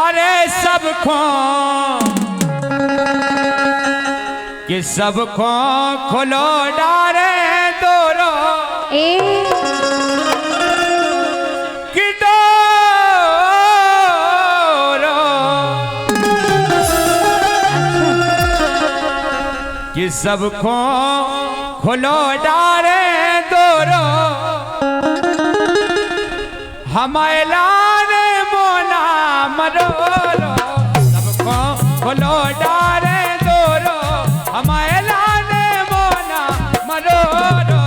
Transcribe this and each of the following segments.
अरे सबको कि सबको खोलो डारे दोरो कि दोरो कि सबको खोलो डारे दोरो हमारे लाने मोना मरोरो सबको खोलो डारे दोरो हमारे लाने मोना मरोरो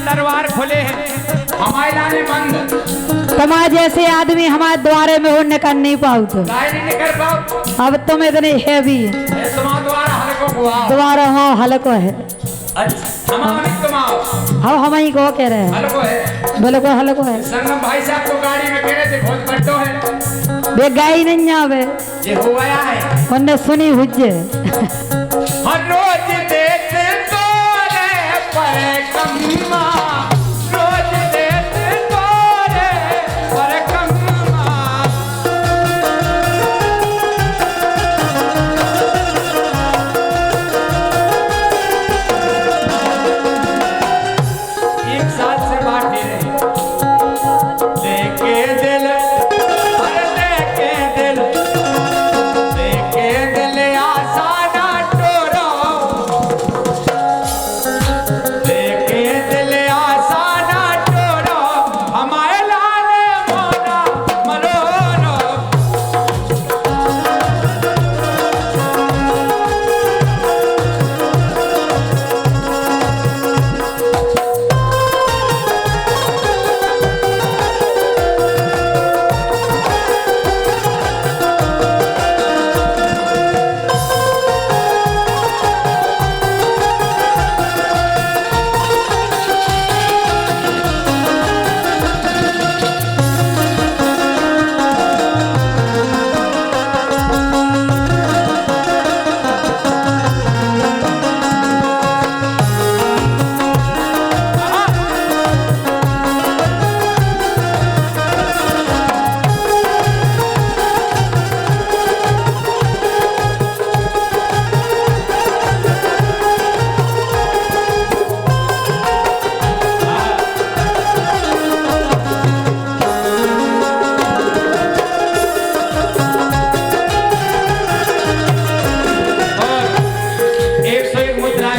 दरबार खुले हैं हमारे लाने बंद तुम्हारे जैसे आदमी हमारे द्वारे में हो निकल नहीं पाओ तो नहीं निकल पाओ अब तुम इतने हैवी तुम्हारा द्वारा हलको हुआ द्वारा हो हल्को है अच्छा हम ही को कह रहे हैं हलको है बोलो को हल्को है संगम भाई साहब को गाड़ी में कह रहे थे बहुत बड्डो है वे गई नहीं आवे ये हो गया है उनने सुनी हुज्जे हर रोज देते तोरे पर कम्मा रोज देते तोरे पर कम्मा एक साल से बांटे रहे लेके दिल अरे लेके दिल आसाना टोरो लेके दिल आसाना टोरो हमारे लाले मोना मरोरो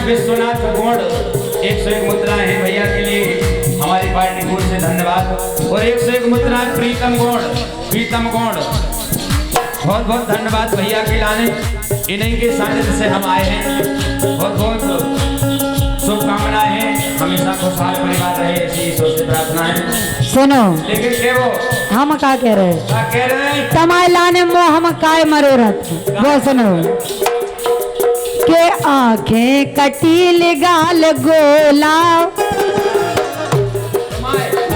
विश्वनाथ गौड़ 101 मुद्राएं हैं भैया के लिए हमारी पार्टी की ओर से धन्यवाद और 101 मुद्राएं प्रीतम गौड़ बहुत बहुत धन्यवाद भैया के लाने इन्हीं के सानिध्य से हम आए हैं बहुत बहुत शुभकामनाएं हैं हमेशा खुशहाल परिवार रहे ऐसी ईश्वर से प्रार्थना है सुनो लेकिन के वो हम क्या कह रहे हैं क्या कह रहे हैं तमाय लाने मोह हम काय मरोरत वो सुनो के आंखें कटील गाल गोला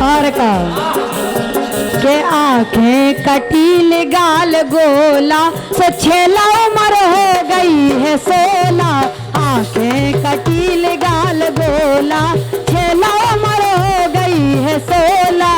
और का के आंखें कटील गाल गोला सो छेला उम्र हो गई है 16 आंखें कटील गाल गोला छेला उम्र हो गई है 16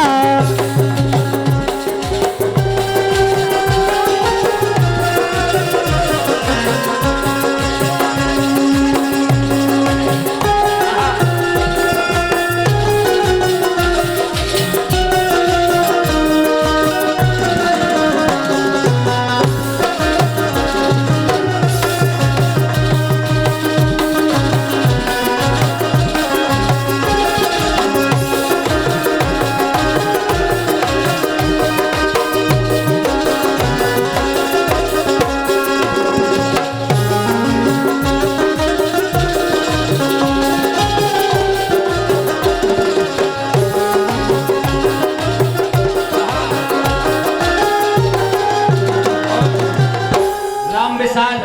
साल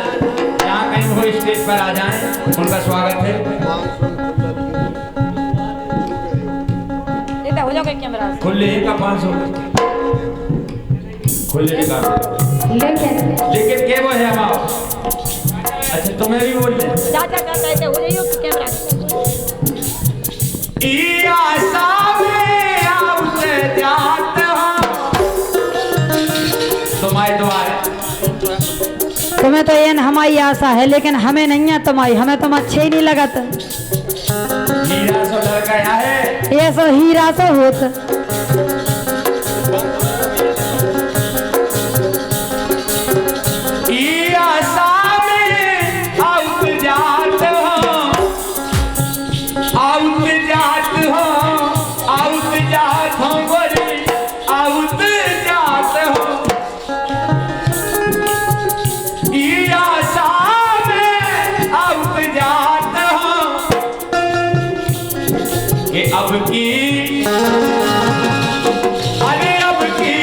जहाँ कहीं वो स्टेज पर आ जाएं, उनका स्वागत है। हो जाओगे कैमरा खुले का 500 खुले का लेकिन क्या वो है हमारा। अच्छा तुम्हें भी बोल दे जा कैसे हो जाइयो कैमरा ई आशा में आउते जात हो तुम्हारी दुआ है। तुम्हें तो ये हमारी आशा है लेकिन हमें नहीं है तुम्हारी, हमें तुम अच्छे ही नहीं लगत। हीरा सो डर गया है ये सो हीरा सो होत ई आशा में आउत जात हो आउत जात हो आउत जात हो गोरी आउत जात हो ई आशा में आउत जात हो कि अब की अरे अब की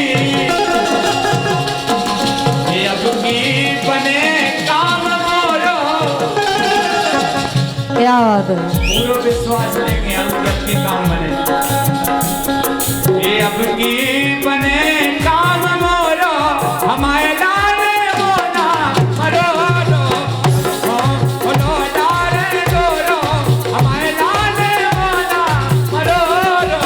ये अब की बने काम मोरो क्या बात है। पूरा विश्वास लेके हम जब की काम बने ये अब की बने काम मोरो हमारे लाने मोना मरो रो लो लारे गोरो हमारे लाने मोना मरो रो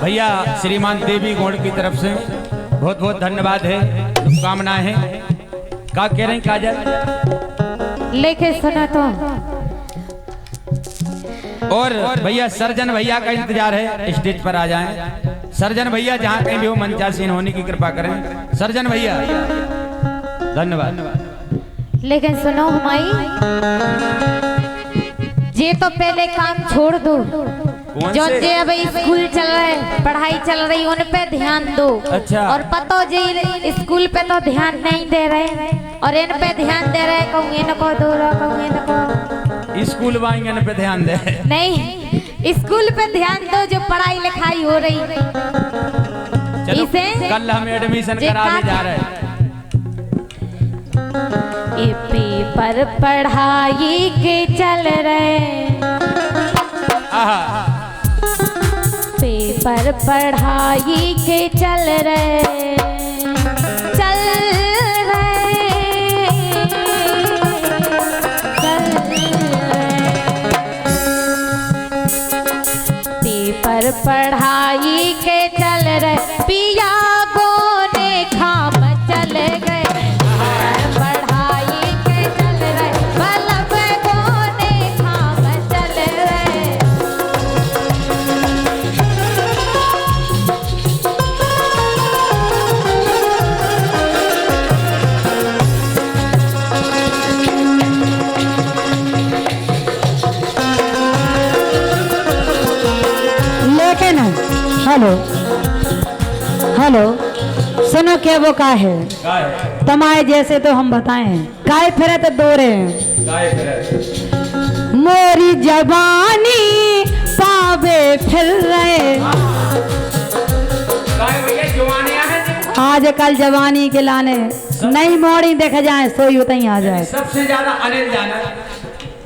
भैया श्रीमान देवी गौड़ की तरफ से बहुत बहुत धन्यवाद है, शुभकामनाएं हैं। क्या कह रहे हैं काजल? लेके सुना तो और भैया सर्जन भैया का इंतजार है, स्टेज पर आ जाएं। सर्जन भैया जहाँ कहीं भी हो मंचासीन होने की कृपा करें। सर्जन भैया धन्यवाद। लेकिन सुनो हमारी, ये तो पहले काम छोड़ दो। जो जे अब स्कूल चल रहा है, पढ़ाई चल रही, उन पे ध्यान दो। अच्छा। और पतो जी स्कूल पे तो ध्यान नहीं दे रहे और इन पे ध्यान दे रहे। कहूँ इनको दो कहूँ इनको स्कूल वाएंगे पे ध्यान दे नहीं, स्कूल पे ध्यान दो जो पढ़ाई लिखाई हो रही। चलो इसे कल हम एडमिशन कराने जा रहे हैं। ये पेपर पढ़ाई के चल रहे, पेपर पढ़ाई के चल रहे, चल रहे, चल रहे। पेपर पढ़ाई के चल रहे, पिया गोने खाम चल गए। पढ़ाई के चल रहे, बल्लभ गोने खाम चल रहे। लेकिन हेलो हेलो सुनो, क्या वो का है तमाए जैसे तो हम बताएं काय फिरे तो दो रहे मोरी जवानी पावे फिर रहे। आजकल जवानी के लाने नई मोड़ी देख जाए सोई उतई आ जाए। सबसे ज्यादा अनिल जाना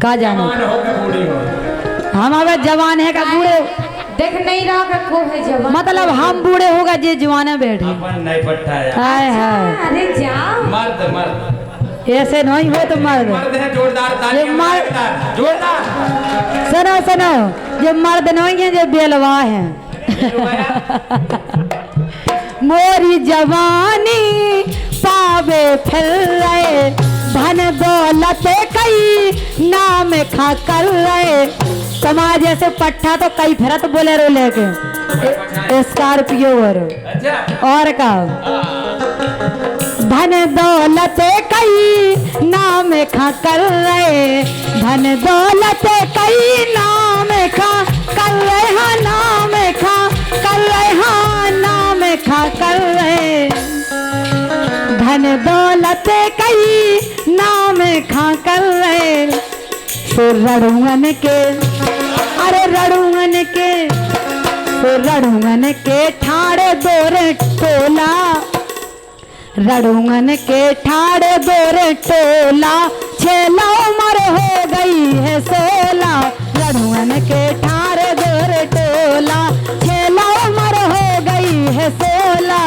का जाना जवान हो के बूढ़ी हो। हम अब जवान है का बूढ़े देख नहीं रहा कि को है जवान। मतलब हम बूढ़े होगा जे जवाने बैठे। अपन नहीं पट्टा है। हाय हाय अरे जाओ। मर्द मर्द ऐसे नहीं हो तो मर्द मर्द है जोरदार तालियां ये मर्द- बजाएं, जोरदार। सुनो सुनो जो मर्द नहीं है जो बेलवा है। मोरी जवानी पावे फिर रहे धन दौलत कई नाम खा कर रहे। समाज जैसे पट्टा तो कई फिरत बोलेरो लेके स्कॉर्पियो अच्छा और का धन दौलत कई नाम खा कर रहे। धन दौलत कई नाम खा कर रहे हाँ नाम खा कर रहे हाँ नाम खा कर रहे। धन दौलत कई नाम खा कर रहे। तो रड़ुअन के अरे रड़ुअन के तो रड़ुअन के ठाड़े दोरे टोला। रड़ुअन के ठाड़े दोरे टोला छेला उम्र हो गई है 16। रड़ुअन के ठाड़े दोरे टोला छेला उम्र हो गई है 16।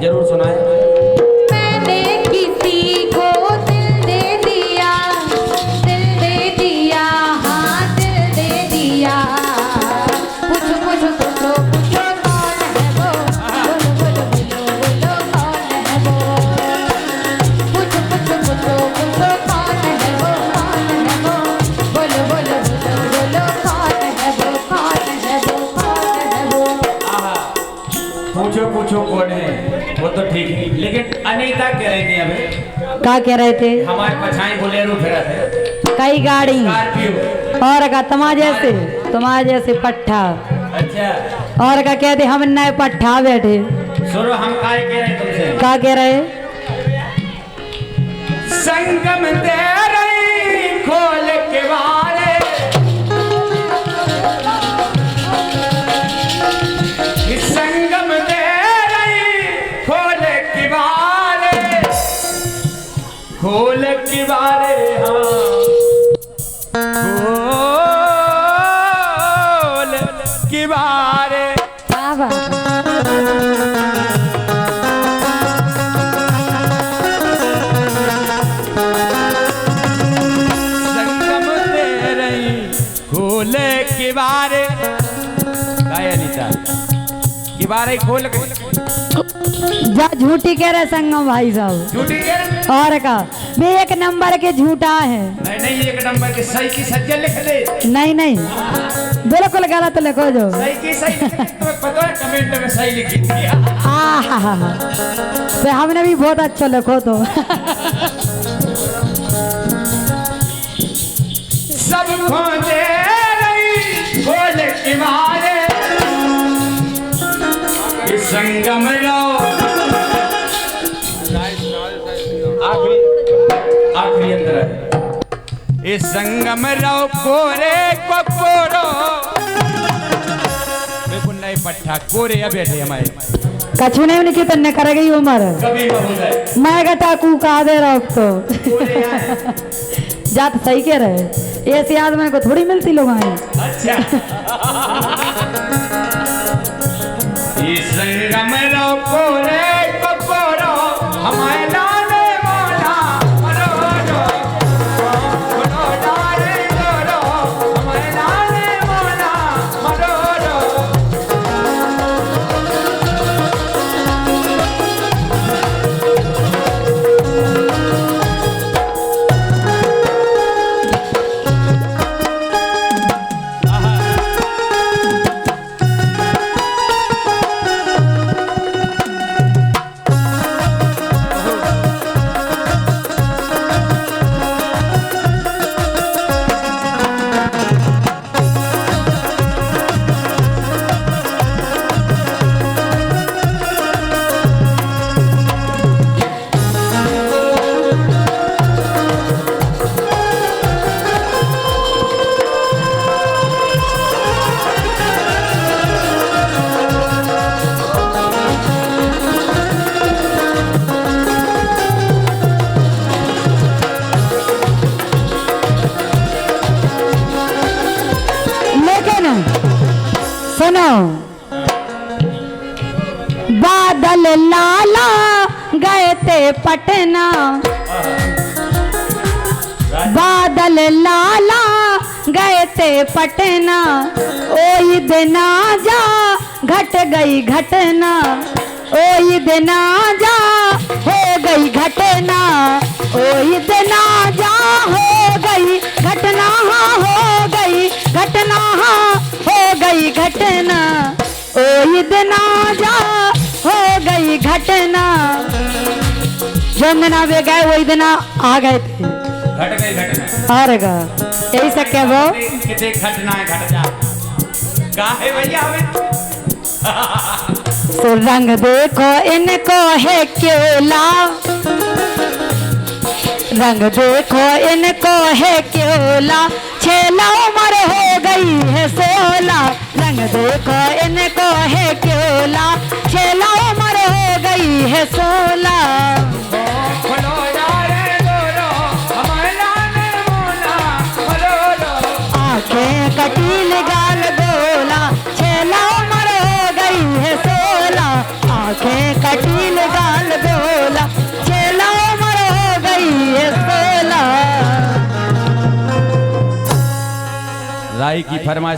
जरूर सुनाए। मैंने किसी को दिल दे दिया हाँ दिल दे दिया। पूछो पूछो पूछो पूछो कौन है वो। बोलो बोलो बोलो बोलो कौन है वो। पूछो पूछो पूछो पूछो कौन है वो कौन है वो। बोलो बोलो बोलो बोलो कौन है वो कौन है वो कौन है वो। पूछो पूछो कौन है वो तो ठीक है, लेकिन अनीता कह रही थी अभी। क्या कह रहे थे? हमारे पछाई बोलेरो फिरा थे कई गाड़ी स्कॉर्पियो और का तुम्हारे जैसे पट्ठा। अच्छा और का कहते हम नए पट्ठा बैठे। सुनो हम काय कह रहे तुमसे। क्या कह रहे? संगम दे रही खोल के बारे संगम दे रही खोल के बारे खोल के बारे हाँ खोल के बारे। क्या बात है? संगम दे रही खोल के बारे काय अनीता के बारे खोल के जा झूठी कह रहे संगम भाई साहब। झूठी कह रहे? और का वे एक नंबर के झूठा है। नहीं नहीं एक नंबर के सही की सच्चा लिख दे। नहीं नहीं बिल्कुल गलत लिखो जो। सही की सही तुम्हें पता है कमेंट में सही लिखी थी। हाँ तो हमने भी बहुत अच्छा लिखो तो। सब खोजे रही खोल के बारे संगम लो आखिरी अंदर है इस संगम लो कोरे को कोरो बिल्कुल नए पट्टा कोरे अब बैठे हमारे कछु नहीं उनकी तन्ने कर गई उम्र कभी बहुत मैं गटा कू कहा दे रहा तो जात सही कह रहे ऐसी आदमी को थोड़ी मिलती लोग आए। अच्छा इस संगम लो कोरे को कोरो हमारे लाले मोला मरो डाले कोरो सुनो। बादल लाला गए थे पटना, बादल लाला गए थे पटना, ओई दिना जा घट गई घटना, ओई दिना जा हो गई घटना, ओई दिना जा हो गई घटना, हाँ हो गई घटना, हाँ हो गई घटना, ओई दिना जा हो गई घटना। जमुना वे गए वही दिना आ गए थे, घट गई घटना। और गा यही सब क्या वो कितने घटना है घट जा काहे भैया हमें तो रंग देखो इनको है केला, रंग देखो इनको है केला, 6 उम्र हो गई है 16, रंग देखो इनको है केला, 6 उम्र हो गई है 16। बोलो यारे बोलो हमारा नरमोला बोलो आंखें कटील गाल बोला, 6 उम्र हो गई है 16, आंखें कटील गाल बोला, 6 उम्र हो गई है 16। राई की फरमाइश